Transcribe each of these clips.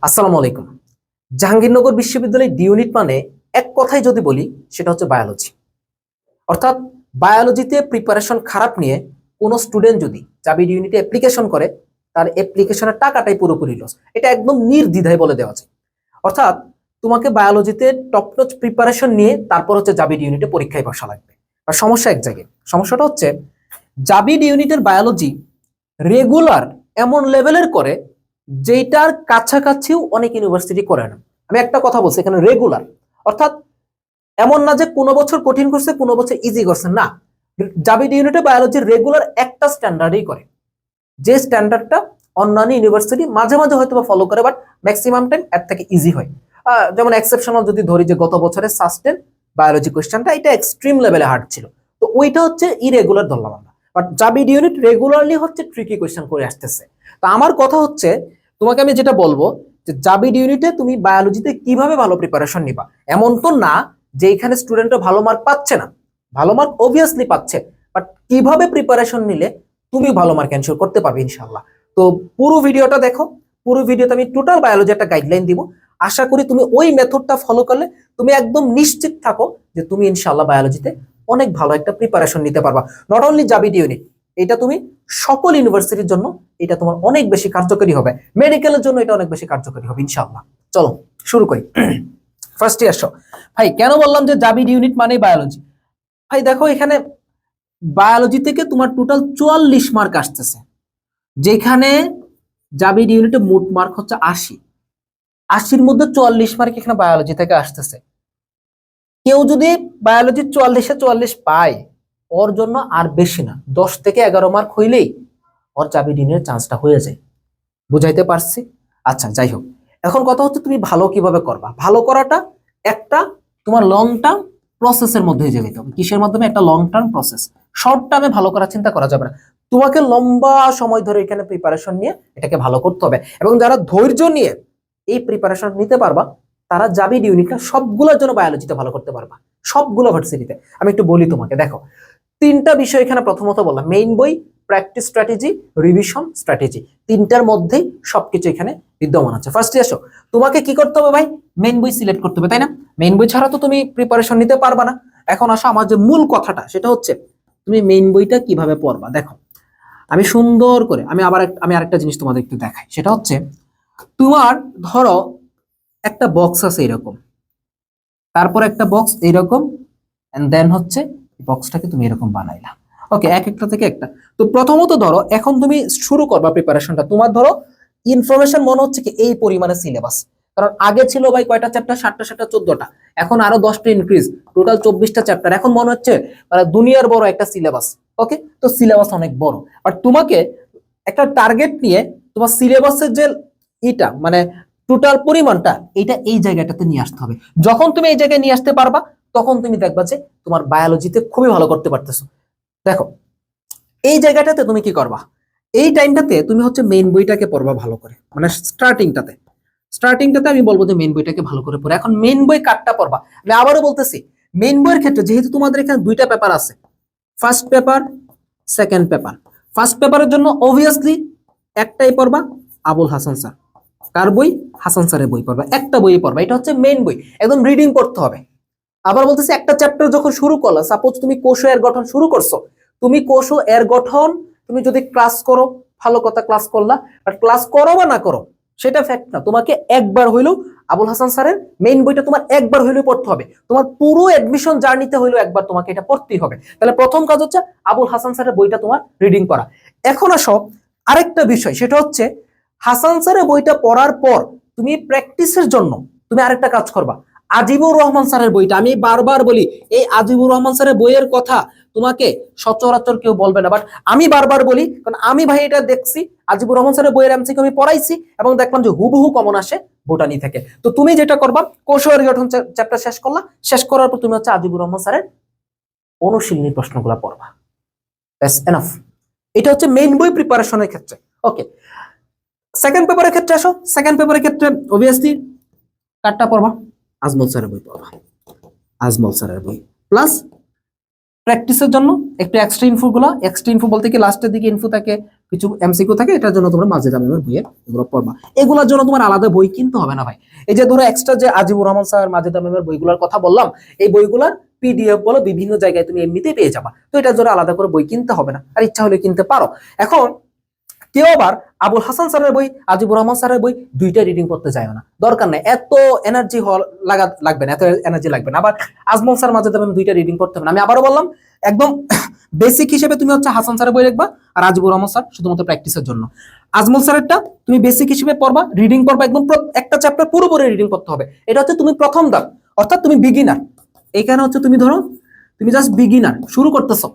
আসসালামু আলাইকুম। জাহাঙ্গীরনগর বিশ্ববিদ্যালয় ডি ইউনিট মানে এক কথায় যদি বলি সেটা হচ্ছে বায়োলজি। অর্থাৎ বায়োলজিতে প্রিপারেশন খারাপ নিয়ে কোনো স্টুডেন্ট যদি চাবি ডি ইউনিটে অ্যাপ্লিকেশন করে তার অ্যাপ্লিকেশনের টাকাটাই পুরোপুরি লস। এটা একদম নির্দ্বিধায় বলে দেওয়া যায়। অর্থাৎ তোমাকে বায়োলজিতে টপ নচ প্রিপারেশন নিয়ে তারপর হচ্ছে জাবি ডি ইউনিটে পরীক্ষায় বসা লাগবে। আর সমস্যা এক জায়গায়, সমস্যাটা হচ্ছে জাবি ডি ইউনিটের বায়োলজি রেগুলার এমন লেভেলের করে যেটার কাছাকাছিও অনেক ইউনিভার্সিটি করে না। আমি একটা কথা বলছি এখানে রেগুলার, অর্থাৎ এমন না যে কোনো বছর কঠিন করছে কোনো বছর ইজি করছে, না। জাবিড ইউনিটে বায়োলজি রেগুলার একটা স্ট্যান্ডার্ডই করে, যে স্ট্যান্ডার্ডটা অন্যান্য ইউনিভার্সিটি মাঝে মাঝে হয়তো ফলো করে, বাট ম্যাক্সিমাম টাইম এর থেকে ইজি হয়। যেমন এক্সেপশনাল যদি ধরি যে গত বছরের সাস্টেন বায়োলজি কোয়েশ্চেনটা এটা এক্সট্রিম লেভেলে হার্ড ছিল, তো ওইটা হচ্ছে ইরেগুলার ধরলাম আমরা। বাট জাবিড ইউনিট রেগুলারলি হচ্ছে ট্রিকি কোয়েশ্চেন করে আসতেছে। তো আমার কথা হচ্ছে তোমাকে আমি যেটা বলবো যে জাবিড ইউনিটে তুমি বায়োলজিতে কিভাবে ভালো প্রিপারেশন নিবা। এমন তো না যে এখানে স্টুডেন্টরা ভালো মার্ক পাচ্ছে না, ভালো মার্ক অবভিয়াসলি পাচ্ছে, বাট কিভাবে প্রিপারেশন নিলে তুমি ভালো মার্ক এনশিওর করতে পারবে ইনশাআল্লাহ। তো পুরো ভিডিওটা দেখো, পুরো ভিডিওতে আমি টোটাল বায়োলজি একটা গাইডলাইন দিব। আশা করি তুমি ওই মেথডটা ফলো করলে তুমি একদম নিশ্চিত থাকো যে তুমি ইনশাআল্লাহ বায়োলজিতে অনেক ভালো একটা প্রিপারেশন নিতে পারবা। নট অনলি জাবিড ইউনিট, এটা তুমি সকল ইউনিভার্সিটির জন্য এটা তোমার অনেক বেশি কার্যকরী হবে, মেডিকেলের জন্য এটা অনেক বেশি কার্যকরী হবে ইনশাআল্লাহ। চলো শুরু করি। ফার্স্টে আসো ভাই, কেন বললাম যে জাবিড ইউনিট মানে বায়োলজি? ভাই দেখো এখানে বায়োলজি থেকে তোমার টোটাল 44 মার্ক আসতেছে, যেখানে জাবিড ইউনিটে মোট মার্ক হচ্ছে 80 মধ্যে 44 মার্ক এখানে বায়োলজি থেকে আসতেছে। কেউ যদি বায়োলজি 44-এ 44 পায়, ওর জন্য আর বেশি না 10 থেকে 11 মার্ক হইলেই ওর জাবিড ইউনিটের চান্সটা হয়ে যায়। বুঝাইতে পারছি? আচ্ছা যাই হোক, এখন কথা হচ্ছে তুমি ভালো কিভাবে করবা। ভালো করাটা একটা তোমার লং টার্ম প্রসেসের মধ্যে যেতে হবে। কিসের মাধ্যমে? একটা লং টার্ম প্রসেস। শর্ট টার্মে ভালো করার চিন্তা করা যাবে না, তোমাকে লম্বা সময় ধরে এখানে প্রিপারেশন নিয়ে এটাকে ভালো করতে হবে। এবং যারা ধৈর্য নিয়ে এই প্রিপারেশন নিতে পারবা তারা জাবিড ইউনিটটা সবগুলোর জন্য বায়োলজিতে ভালো করতে পারবা, সবগুলো ভার্সিটিতে। আমি একটু বলি তোমাকে, দেখো তিনটা বিষয় এখানে প্রথমত বললাম, মেইন বই, প্র্যাকটিস স্ট্র্যাটেজি, রিভিশন স্ট্র্যাটেজি, তিনটার মধ্যেই সবকিছু এখানে বিদ্যমান আছে। ফার্স্টে আসো, তোমাকে কি করতে হবে ভাই? মেইন বই সিলেক্ট করতে হবে, তাই না? মেইন বই ছাড়া তো তুমি প্রিপারেশন নিতে পারবা না। এখন আসো আমার যে মূল কথাটা, সেটা হচ্ছে তুমি মেইন বইটা কিভাবে পড়বা। দেখো আমি সুন্দর করে আমি আরেকটা জিনিস তোমাদের একটু দেখাই, সেটা হচ্ছে তোমার ধরো একটা বক্স আছে এরকম, তারপর একটা বক্স এরকম, এন্ড দেন হচ্ছে বক্সটাকে তুমি এরকম বানাইলা। ওকে, এক একটা থেকে একটা। তো প্রথমত ধরো এখন তুমি শুরু করবা প্রিপারেশনটা, তোমার ধরো ইনফরমেশন মনে হচ্ছে কি এই পরিমাণে সিলেবাস, কারণ আগে ছিল ভাই কয়টা চ্যাপ্টার? 7টা 7টা 14টা, এখন আরো 10টা ইনক্রিজ, টোটাল 24টা চ্যাপ্টার। এখন মনে হচ্ছে মানে দুনিয়ার বড় একটা সিলেবাস। ওকে, তো সিলেবাস অনেক বড়, আর তোমাকে একটা টার্গেট নিয়ে তোমার সিলেবাসের যে এটা মানে টোটাল পরিমাণটা এটা এই জায়গাটাতে নিয়ে আসতে হবে। যখন তুমি এই জায়গায় নিয়ে আসতে পারবা তখন তুমি দেখবা যে তোমার বায়োলজিতে খুবই ভালো করতে পারতেছো। দেখো এই জায়গাটাতে তুমি কি করবা, এই টাইমটাতে তুমি হচ্ছে মেইন বইটাকে পড়বা ভালো করে, মানে স্টার্টিংটাতে আমি বলবো যে মেইন বইটাকে ভালো করে পড়ে। এখন মেইন বই কাটটা পড়বা, আমি আবারও বলতেছি মেইন বইয়ের ক্ষেত্রে যেহেতু তোমাদের এখানে দুইটা পেপার আছে, first paper second paper, first পেপারের জন্য অবভিয়াসলি একটাই পড়বা আবুল হাসান স্যার। কার বই? হাসান স্যারের বই পড়বা, একটা বই পড়বা, এটা হচ্ছে মেইন বই, একদম রিডিং করতে হবে। আবার বলতেছি একটা চ্যাপ্টার যখন শুরু করলা, সাপোজ তুমি কোষ এর গঠন শুরু করছো, তুমি কোষ এর গঠন তুমি যদি ক্লাস করো ভালো কথা, ক্লাস করলা, আর ক্লাস করো বা না করো সেটা ফ্যাক্ট না, তোমাকে একবার হইলেও আবুল হাসান স্যারের মেইন বইটা তোমার একবার হইলেও পড়তে হবে। তোমার পুরো অ্যাডমিশন জার্নিতে হইলেও একবার তোমাকে এটা পড়তেই হবে। তাহলে প্রথম কাজ হচ্ছে আবুল হাসান স্যারের বইটা তোমার রিডিং করা। এখন আসো আরেকটা বিষয়, সেটা হচ্ছে হাসান স্যারের বইটা পড়ার পর তুমি প্র্যাকটিসের জন্য তুমি আরেকটা কাজ করবা, আজিবুর রহমান স্যারের বইটা। আমি বারবার বলি এই আজিবুর রহমান স্যারের বইয়ের কথা তোমাকে সচরাচর কেউ বলবে না, বাট আমি বারবার বলি কারণ আমি ভাই এটা দেখছি। আজিবুর রহমান স্যারের বইয়ের এমসিকিউ আমি পড়াইছি এবং দেখলাম যে হুবহু কমন আসে বোটানি থেকে। তো তুমি যেটা করবা, কোষের গঠন চ্যাপ্টার শেষ করলা, শেষ করার পর তুমি হচ্ছে আজিবুর রহমান স্যারের অনুশীলনী প্রশ্নগুলো পড়বা, দ্যাটস এনাফ। এটা হচ্ছে মেইন বই প্রিপারেশনের ক্ষেত্রে। ওকে, সেকেন্ড পেপারের ক্ষেত্রে আসো। সেকেন্ড পেপারের ক্ষেত্রে অবভিয়াসলি কারটা পড়বা? আজমল স্যারের বই পড়বা, আজমল স্যারের বই। প্লাস প্র্যাকটিসের জন্য একটু এক্সট্রা ইনফো বলতে কি লাস্টের দিকে ইনফো থাকে, কিছু এমসিকিউ থাকে, এটার জন্য তোমরা মাজেদা ম্যামের বইয়ে এগুলো পড়বা। এগুলোর জন্য তোমার আলাদা বই কিনতে হবে না ভাই। এই যে ধরো এক্সট্রা যে আজিবুর রহমান স্যার মাজেদা ম্যামের বইগুলোর কথা বললাম, এই বইগুলোর পিডিএফ বলো বিভিন্ন জায়গায় তুমি এমনিতেই পেয়ে যাবা। তো এটার জন্য আলাদা করে বই কিনতে হবে না, আর ইচ্ছা হলে কিনতে পারো। এখন কেউ আবার আবুল হাসান স্যারের বই, আজিবুর রহমান স্যারের বই দুইটা রিডিং করতে যায় না, দরকার নেই, এত এনার্জি লাগবে না, এত এনার্জি লাগবে না। আবার আজমল স্যার মাঝে আমি দুইটা রিডিং করতে হবে না। আমি আবারও বললাম, একদম বেসিক হিসেবে তুমি হচ্ছে হাসান স্যারের বই লিখবা, আর আজিবুর রহমান স্যার শুধুমাত্র প্র্যাকটিসের জন্য। আজমল স্যারেরটা তুমি বেসিক হিসেবে পড়বা, রিডিং করবা, একদম একটা চ্যাপ্টার পুরোপুরি রিডিং করতে হবে। এটা হচ্ছে তুমি প্রথম ধাপ, অর্থাৎ তুমি বিগিনার। এইখানে হচ্ছে তুমি ধরো তুমি জাস্ট বিগিনার, শুরু করতেছো,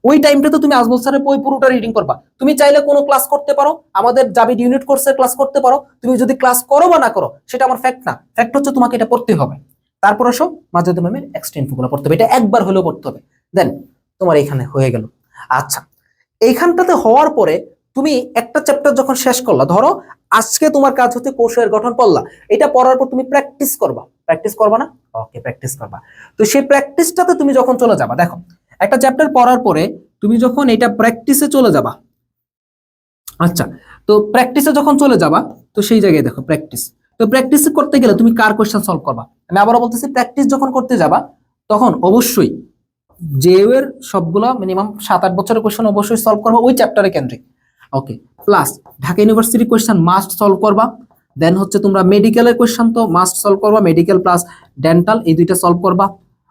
ওই টাইমটাতে তুমি আজমল স্যারের বই পুরোটা রিডিং করবা। তুমি চাইলে কোনো ক্লাস করতে পারো, আমাদের জাবিদ ইউনিট কোর্সের ক্লাস করতে পারো। তুমি যদি ক্লাস করো বা না করো সেটা আমার ফ্যাক্ট না, ফ্যাক্ট হচ্ছে তোমাকে এটা পড়তে হবে। তারপর আসো মাজেদ ম্যামের এক্সটেন্ড গুলো পড়তে হবে, এটা একবার হলেও পড়তে হবে। দেন তোমার এইখানে হয়ে গেল। আচ্ছা, এইখানটাতে হওয়ার পরে তুমি একটা চ্যাপ্টার যখন শেষ করলা, ধরো আজকে তোমার কাজ হচ্ছে কোষের গঠন পড়লা, এটা পড়ার পর তুমি প্র্যাকটিস করবা। প্র্যাকটিস করবা না? ওকে, প্র্যাকটিস করবা। তো সেই প্র্যাকটিসটাতে তুমি যখন চলে যাবা, দেখো একটা চ্যাপ্টার পড়ার পরে তুমি যখন এটা প্র্যাকটিসে চলে যাবা, আচ্ছা, তো প্র্যাকটিসে যখন চলে যাবা, তো সেই জায়গায় দেখো প্র্যাকটিস। তো প্র্যাকটিস করতে গেলে তুমি কার কোশ্চেন সলভ করবা? আমি আবারও বলতেছি, প্র্যাকটিস যখন করতে যাবা তখন অবশ্যই জেইউ এর সবগুলো মিনিমাম 7-8 বছরের কোশ্চেন অবশ্যই সলভ করবা, ওই চ্যাপ্টারে কেন্দ্রিক। Okay, plus Dhaka university question must solve করবা। দেন হচ্ছে তোমরা মেডিকেলের কোশ্চেন তো মাস্ট সলভ করবা, মেডিকেল প্লাস ডেন্টাল এই দুইটা সলভ করবা।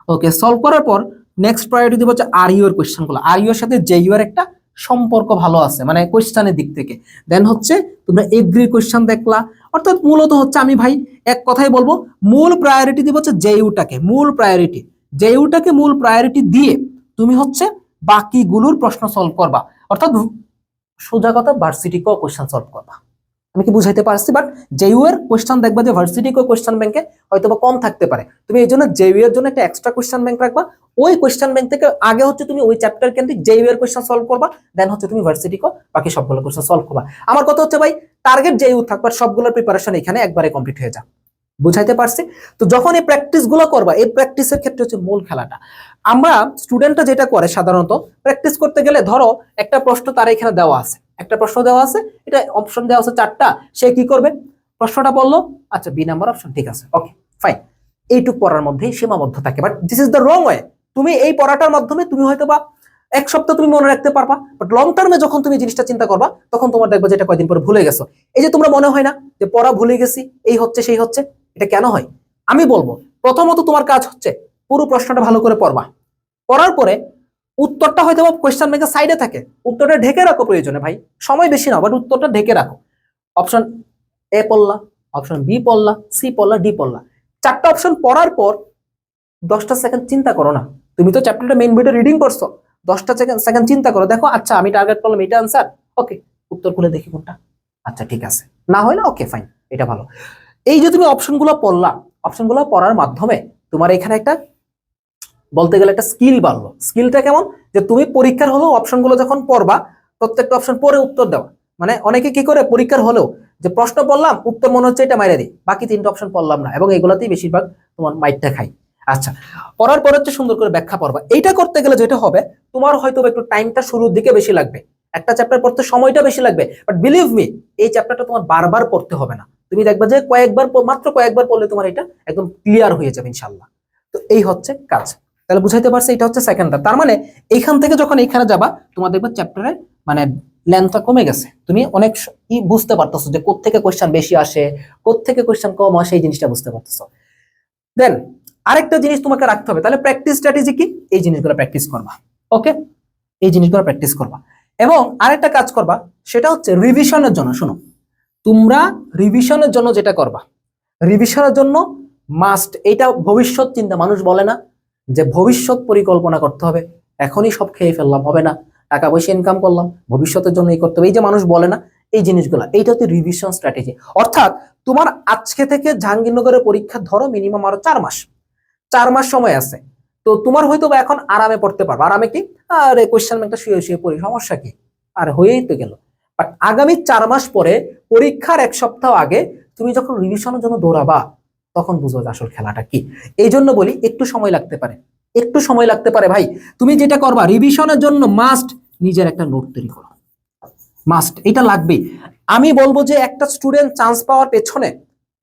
ওকে, সলভ করার পর নেক্সট প্রায়োরিটি দিব হচ্ছে আরইউ এর কোশ্চেনগুলো। আরইউ এর সাথে জেইউ এর একটা সম্পর্ক ভালো আছে, মানে কোশ্চেনের দিক থেকে। দেন হচ্ছে তোমরা এগ্রি কোশ্চেন দেখলা, অর্থাৎ মূলত হচ্ছে আমি ভাই এক কথাই বলবো, মূল প্রায়োরিটি দিব হচ্ছে জেইউটাকে, মূল প্রায়োরিটি জেইউটাকে মূল প্রায়োরিটি দিয়ে তুমি হচ্ছে বাকিগুলোর প্রশ্ন সলভ করবা, অর্থাৎ সোজা কথা ভার্সিটি কো কোশ্চেন সলভ করবা। আমি কি বুঝাইতে পারছি? বাট জেইউ এর কোশ্চেন দেখবা যে ভার্সিটি কো কোশ্চেন ব্যাংকে হয়তো বা কম থাকতে পারে, তুমি এই জন্য জেইউ এর জন্য একটা এক্সট্রা কোশ্চেন ব্যাংক রাখবা। ওই কোশ্চেন ব্যাংক থেকে আগে হচ্ছে তুমি ওই চ্যাপ্টার কেন্দ্রিক জেইউ এর কোশ্চেন সলভ করবা, দেন হচ্ছে তুমি ভার্সিটি কো বাকি সবগুলো কোশ্চেন সলভ করবা। আমার কথা হচ্ছে ভাই, টার্গেট জেইউ থাকবা, সবগুলোর প্রিপারেশন এখানে একবারে কমপ্লিট হয়ে যায়। বুঝাইতে পারছি? তো যখন এই প্র্যাকটিস গুলো করবা, এই প্র্যাকটিসের ক্ষেত্রে হচ্ছে মূল খেলাটা। আমরা স্টুডেন্টরা যেটা করে সাধারণত, প্র্যাকটিস করতে গেলে ধরো একটা প্রশ্ন তার এখানে দেওয়া আছে, একটা প্রশ্ন দেওয়া আছে, এটা অপশন দেওয়া আছে 4টা, সে কি করবে? প্রশ্নটা বললো, আচ্ছা বি নাম্বার অপশন, ঠিক আছে, ওকে ফাইন, এইটুক পড়ার মধ্যেই সীমাবদ্ধ থাকে। But this is the wrong way. তুমি এই পড়াটার মাধ্যমে তুমি হয়তো বা এক সপ্তাহ তুমি মনে রাখতে পারবা, বাট লং টার্মে যখন তুমি জিনিসটা চিন্তা করবা তখন তোমার দেখবে যেটা কয়দিন পরে ভুলে গেছো। এই যে তোমরা মনে হয় না যে পড়া ভুলে গেছি, এই হচ্ছে সেই হচ্ছে, এটা কেন হয়? আমি বলবো, প্রথমত তোমার কাজ হচ্ছে পুরো প্রশ্নটা ভালো করে পড়বা। পড়ার পরে উত্তরটা হয়তো কোয়েশ্চেন ব্যাংকের সাইডে থাকে, উত্তরটা ঢেকে রাখো প্রয়োজনে ভাই, সময় বেশি না, বাট উত্তরটা ঢেকে রাখো। অপশন এ পড়লা, অপশন বি পড়লা, সি পড়লা, ডি পড়লা, 4টা অপশন পড়ার পর 10টা সেকেন্ড চিন্তা করো না। তুমি তো চ্যাপ্টারটা মেইন বইটা রিডিং করছো, 10টা সেকেন্ড চিন্তা করো, দেখো আচ্ছা আমি টার্গেট করলাম এটা আনসার, ওকে উত্তর খুলে দেখি কোনটা, আচ্ছা ঠিক আছে, না হয় না, ওকে ফাইন, এটা ভালো। এই যে তুমি অপশনগুলো পড়লা, অপশনগুলো পড়ার মাধ্যমে তোমার এখানে একটা বলতে গেলে একটা স্কিল বাড়লো। স্কিলটা কেমন? যে তুমি পরীক্ষার হলেও অপশনগুলো যখন পড়বা, প্রত্যেকটা অপশন পরে উত্তর দেওয়া। মানে অনেকে কি করে পরীক্ষার হলেও যে প্রশ্ন পড়লাম, উত্তর মনে হচ্ছে এটা মাইরে দিই, বাকি 3টা অপশন পড়লাম না, এবং এগুলাতেই বেশিরভাগ তোমার মাইরটা খাই। আচ্ছা, পড়ার পরে হচ্ছে সুন্দর করে ব্যাখ্যা পড়বা। এইটা করতে গেলে যেটা হবে, তোমার হয়তো একটু টাইমটা শুরুর দিকে বেশি লাগবে, একটা চ্যাপ্টার পড়তে সময়টা বেশি লাগবে, বাট বিলিভ মি এই চ্যাপ্টারটা তোমার বারবার পড়তে হবে না। তুমি দেখবা যে মাত্র কয়েকবার পড়লে তোমার এটা একদম ক্লিয়ার হয়ে যাবে ইনশাল্লাহ। তো এই হচ্ছে কাজ। তাহলে বুঝাইতে পারছি, এটা হচ্ছে সেকেন্ড ধাপ। তার মানে এইখান থেকে যখন এইখানে যাবা, তোমার দেখবা চ্যাপ্টারে মানে লেন্থটা কমে গেছে, তুমি অনেক বুঝতে পারতেছো যে কোত্থেকে কোশ্চেন বেশি আসে, কোত্থেকে কোশ্চেন কম আসে, এই জিনিসটা বুঝতে পারতেছো। দেন আরেকটা জিনিস তোমাকে রাখতে হবে, তাহলে প্র্যাকটিস স্ট্র্যাটেজি কি? এই জিনিসগুলো প্র্যাকটিস করবা। ওকে, এই জিনিসগুলো প্র্যাকটিস করবা, এবং আরেকটা কাজ করবা, সেটা হচ্ছে রিভিশনের জন্য। শোনো, তোমরা রিভিশনের জন্য যেটা করবা, রিভিশনের জন্য মাস্ট, এটা ভবিষ্যৎ চিন্তা। মানুষ বলে না যে ভবিষ্যৎ পরিকল্পনা করতে হবে, এখনই সব খেয়ে ফেললাম হবে না, টাকা পয়সা ইনকাম করলাম, ভবিষ্যতের জন্য এই করতে হবে, এই যে মানুষ বলে না, এই জিনিসগুলো, এইটা হচ্ছে রিভিশন স্ট্র্যাটেজি। অর্থাৎ তোমার আজকে থেকে জাহাঙ্গীরনগরের পরীক্ষা ধরো মিনিমাম আরো 4 মাস, 4 মাস সময় আছে। তো তোমার হয়তো বা এখন আরামে পড়তে পারবো, আরামে কি, আরে কোয়েশ্চেন ব্যাংকটা শুয়ে শুয়ে পড়ি, সমস্যা কি, আর হয়েই তো গেল। বাট আগামী 4 মাস পরে পরীক্ষার 1 সপ্তাহ আগে তুমি যখন রিভিশনের জন্য দৌড়াবা, তখন বুঝবো যে আসল খেলাটা কি। এই জন্য বলি একটু সময় লাগতে পারে, একটু সময় লাগতে পারে ভাই। তুমি যেটা করবা রিভিশনের জন্য মাস্ট নিজের একটা নোট তৈরি করো, মাস্ট, এটা লাগবেই। আমি বলবো যে একটা স্টুডেন্ট চান্স পাওয়ার পেছনে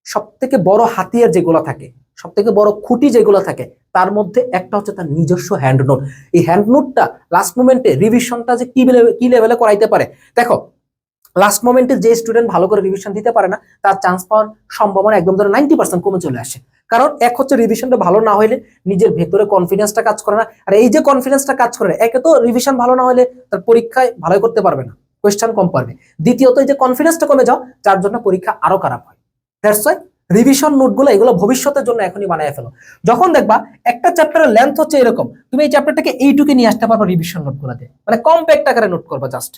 সব থেকে বড় হাতিয়ার যেগুলো থাকে, সব থেকে বড় খুঁটি যেগুলো থাকে, তার মধ্যে একটা হচ্ছে তার নিজস্ব হ্যান্ড নোট। এই হ্যান্ড নোটটা লাস্ট মোমেন্টে রিভিশনটা যে কি লেভেলে করাইতে পারে। দেখো লাস্ট মোমেন্টে যে স্টুডেন্ট ভালো করে রিভিশন দিতে পারে না, তার চান্স পাওয়ার সম্ভাবনা একদম ধরো 90% কমে চলে আসে। কারণ এক হচ্ছে রিভিশনটা ভালো না হইলে নিজের ভেতরে কনফিডেন্সটা কাজ করে না, আর এই যে কনফিডেন্সটা কাজ করে, একে তো রিভিশন ভালো না হলে তার পরীক্ষায় ভালো করতে পারবে না, কোয়েশ্চেন কম পারবে। দ্বিতীয়ত এই যে কনফিডেন্সটা কমে যাও, যার জন্য পরীক্ষা আরো খারাপ হয়। দ্যাটস ওয়াই রিভিশন নোটগুলো এগুলো ভবিষ্যতের জন্য এখনই বানিয়ে ফেলো। যখন দেখবা একটা চ্যাপ্টারের লেন্থ হচ্ছে এরকম, তুমি এই চ্যাপ্টারটাকে এইটুকে নিয়ে আসতে পারবে রিভিশন নোটগুলোতে, মানে কম্প্যাক্ট আকারে নোট করবা, জাস্ট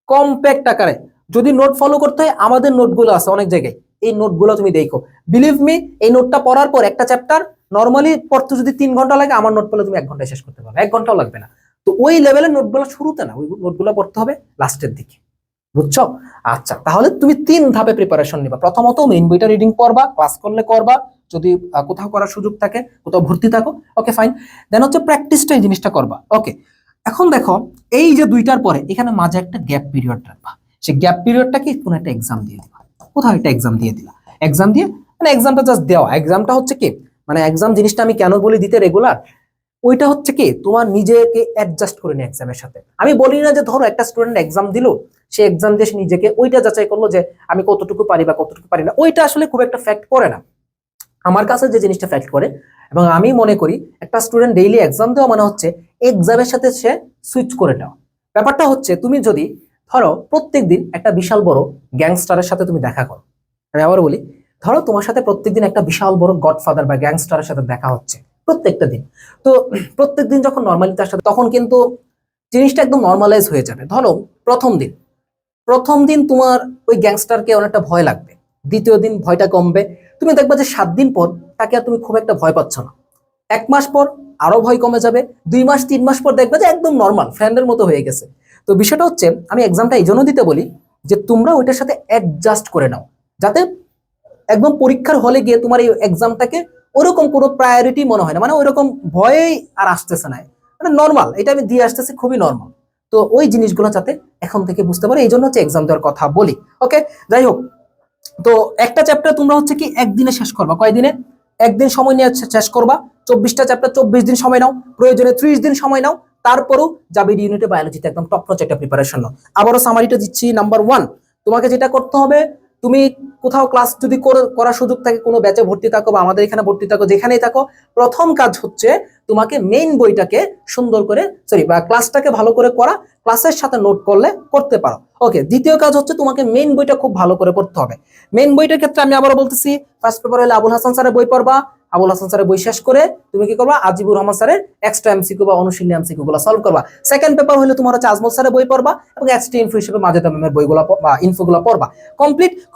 কম্প্যাক্ট আকারে। যদি নোট ফলো করতে হয়, আমাদের নোটগুলো আছে অনেক জায়গায়, এই নোটগুলো তুমি দেখো, বিলিভ মি, এই নোটটা পড়ার পর একটা চ্যাপ্টার নর্মালি পড়তে যদি 3 ঘন্টা লাগে, আমার নোট পড়লে তুমি 1 ঘন্টায় শেষ করতে পারবে, 1 ঘন্টাও লাগবে না। তো ওই লেভেলের নোটগুলো শুরুতে না, ওই নোটগুলো পড়তে হবে লাস্টের দিকে, বুঝছো? আচ্ছা, তাহলে তুমি 3 ধাপে প্রিপারেশন নিবা। প্রথমত মেইন বইটা রিডিং করবা, ক্লাস করলে করবা, যদি কোথাও করার সুযোগ থাকে, কোথাও ভর্তি থাকো, ওকে ফাইন। দেন হচ্ছে প্র্যাকটিসটা, এই জিনিসটা করবা, ওকে। এখন দেখো এই যে 2টার পরে এখানে মাঝে একটা গ্যাপ পিরিয়ড রাখবা। সেই গ্যাপ পিরিয়ডটা কি, কোন একটা এক্সাম দিয়ে দিবা, কোথাও একটা এক্সাম দিয়ে দিলা। এক্সাম দিয়ে মানে এক্সামটা জাস্ট দেওয়া। এক্সামটা হচ্ছে কি, মানে এক্সাম জিনিসটা আমি কেন বলি দিতে রেগুলার, ওইটা হচ্ছে কি তোমার নিজেকে অ্যাডজাস্ট করে নি এক্সামের সাথে। আমি বলি না যে ধরো একটা স্টুডেন্ট এক্সাম দিল, সে এক্সাম দিয়ে সে নিজেকে ওইটা যাচাই করলো যে আমি কতটুকু পারি বা কতটুকু পারি না, ওইটা আসলে খুব একটা ফ্যাক্ট করে না। আমার কাছে যে জিনিসটা ফ্যাক্ট করে, এবং আমি মনে করি একটা স্টুডেন্ট ডেইলি এক্সাম দেওয়া মানে হচ্ছে এক্সামের সাথে সে সুইচ করে নেওয়া। ব্যাপারটা হচ্ছে তুমি যদি ধরো প্রত্যেকদিন একটা বিশাল বড় গ্যাংস্টারের সাথে তুমি দেখা করো, আমি আবার বলি, ধরো তোমার সাথে প্রত্যেকদিন একটা বিশাল বড় গডফাদার বা গ্যাংস্টারের সাথে দেখা হচ্ছে প্রত্যেকটা দিন। তো প্রত্যেকদিন যখন নর্মালি তার সাথে, তখন কিন্তু জিনিসটা একদম নর্মালাইজ হয়ে যাবে। ধরো প্রথম দিন তোমার ওই গ্যাংস্টারকে অনেকটা ভয় লাগবে, দ্বিতীয় দিন ভয়টা কমবে, তুমি দেখবা যে 7 দিন পর তাকে আর তুমি খুব একটা ভয় পাচ্ছ না, 1 মাস পর আরো ভয় কমে যাবে, 2 মাস 3 মাস পর দেখবে যে একদম নর্মাল ফ্রেন্ডের মতো হয়ে গেছে। তো বিষয়টা হচ্ছে, আমি এক্সামটা এই জন্য দিতে বলি যে তোমরা ওইটার সাথে অ্যাডজাস্ট করে নাও, যাতে একদম পরীক্ষার হলে গিয়ে তোমার এই এক্সামটাকে ওরকম কোনো প্রায়োরিটি মনে হয় না, মানে ওইরকম ভয়েই আর আসতেছে না, মানে নর্মাল, এটা আমি দিয়ে আসতেছি খুবই নর্মাল। তো ওই জিনিসগুলো যাতে এখন থেকে বুঝতে পারো, এই জন্য হচ্ছে এক্সাম দেওয়ার কথা বলি, ওকে। যাই হোক, তো একটা চ্যাপ্টার তোমরা হচ্ছে কি একদিনে শেষ করবা, কয়দিনে, একদিন সময় নিয়ে শেষ করবা। 24টা চ্যাপ্টার 24 দিন সময় নাও, প্রয়োজনে 30 দিন সময় নাও, তারপরও জাবির ইউনিটে বায়োলজিতে একদম টপ নচ একটা প্রিপারেশন নাও। আবারও সামারিটা দিচ্ছি। নাম্বার 1, তোমাকে যেটা করতে হবে, তুমি কোথাও ক্লাস যদি করার সুযোগ থাকে, কোনো ব্যাচে ভর্তি থাকো বা আমাদের এখানে ভর্তি থাকো, যেখানেই থাকো, প্রথম কাজ হচ্ছে তোমাকে মেইন বইটাকে সুন্দর করে বা ক্লাসটাকে ভালো করে করা, ক্লাসের সাথে নোট করলে করতে পারো, ওকে। দ্বিতীয় কাজ হচ্ছে তোমাকে মেইন বইটা খুব ভালো করে পড়তে হবে। মেইন বইটার ক্ষেত্রে আমি আবারও বলতেছি, ফার্স্ট পেপার হলে আবুল হাসান স্যারের বই পড়বা, আবুল হাসান স্যারের বই শেষ করে তুমি কি করবা, আজিবুর রহমান স্যারের এক্সট্রা এমসিকিউ বা অনুশীলনী এমসিকিউ গুলো সলভ করবা। সেকেন্ড পেপার হলে তোমার হচ্ছে আজমল স্যারের বই পড়বা এবং এক্সট্রা ইনফো হিসেবে মাজেদা ম্যামের বইগুলো বা ইনফোগুলো পড়বা।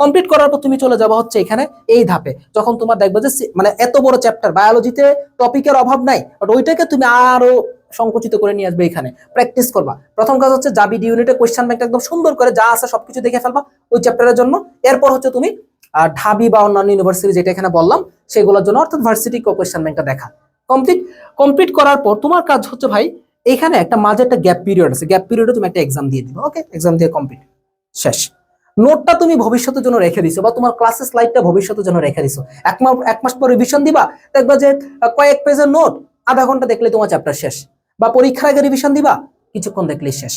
কমপ্লিট করার পর তুমি চলে যাবা হচ্ছে এখানে এই ধাপে, যখন তোমার দেখবে যে মানে এত বড় চ্যাপ্টার বায়োলজিতে টপিকের অভাব নাই, বাট ওইটাকে তুমি আরো সংকুচিত করে নিয়ে আসবে, এখানে প্র্যাকটিস করবা। প্রথম কাজ হচ্ছে জাবিড ইউনিটে কোয়েশ্চেন ব্যাংকটা একদম সুন্দর করে যা আছে সবকিছু দেখে ফেলবা ওই চ্যাপ্টারের জন্য। এরপর হচ্ছে তুমি ঢাবি বা অন্যান্য ইউনিভার্সিটি যেটা এখানে বললাম সেগুলোর জন্য, অর্থাৎ ভার্সিটি কোয়েশ্চেন ব্যাংকটা দেখা। কমপ্লিট করার পর তোমার কাজ হচ্ছে ভাই, এখানে একটা মাঝে একটা গ্যাপ পিরিয়ড আছে, গ্যাপ পিরিয়ডে তুমি একটা এক্সাম দিয়ে দিবে, ওকে। এক্সাম দিয়ে কমপ্লিট শেষ। নোটটা তুমি ভবিষ্যতের জন্য রেখে দিছো, বা তোমার ক্লাসের স্লাইডটা ভবিষ্যতের জন্য রেখে দিছো। 1 মাস পর রিভিশন দিবা, দেখবা যে কয়েক পেজের নোট, আধা ঘন্টা দেখলে তোমার চ্যাপ্টার শেষ। বা পরীক্ষার আগে রিভিশন দিবা, কিছুক্ষণ দেখলেই শেষ।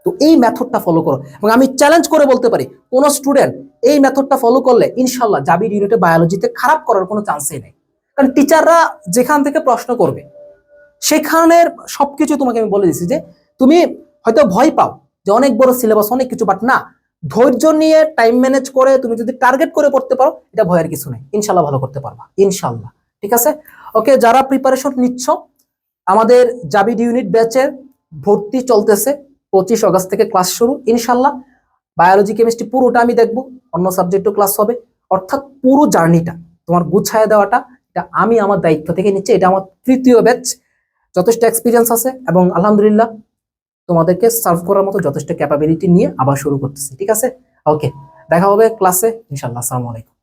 তো এই মেথডটা ফলো করো, এবং আমি চ্যালেঞ্জ করে বলতে পারি কোন স্টুডেন্ট এই মেথডটা ফলো করলে ইনশাল্লাহ জাবির ইউনিটে বায়োলজিতে খারাপ করার কোনো চান্সই নেই। কারণ টিচাররা যেখান থেকে প্রশ্ন করবে সেখানের সবকিছু তোমাকে আমি বলে দিচ্ছি, যে তুমি হয়তো ভয় পাও যে অনেক বড় সিলেবাস অনেক কিছু, বাট না, ধৈর্য নিয়ে টাইম ম্যানেজ করে তুমি যদি টার্গেট করে পড়তে পারো, এটা ভয়ের কিছু নেই, ইনশাল্লাহ ভালো করতে পারবা, ইনশাল্লাহ। ঠিক আছে, ওকে। যারা প্রিপারেশন নিচ্ছ, আমাদের জাবিড ইউনিট ব্যাচের ভর্তি চলতেছে, 25 আগস্ট থেকে ক্লাস শুরু ইনশাল্লাহ। বায়োলজি কেমিস্ট্রি পুরোটা আমি দেখবো, অন্য সাবজেক্টও ক্লাস হবে, অর্থাৎ পুরো জার্নিটা তোমার গুছায় দেওয়াটা, এটা আমি আমার দায়িত্ব থেকে নিচ্ছি। এটা আমার 3য় ব্যাচ, যথেষ্ট এক্সপিরিয়েন্স আছে এবং আলহামদুলিল্লাহ তোমাদেরকে সার্ভ করার মতো যথেষ্ট ক্যাপাবিলিটি নিয়ে আবার শুরু করতেছি। ঠিক আছে, ওকে, দেখা হবে ক্লাসে ইনশাল্লাহ। আসসালামু আলাইকুম।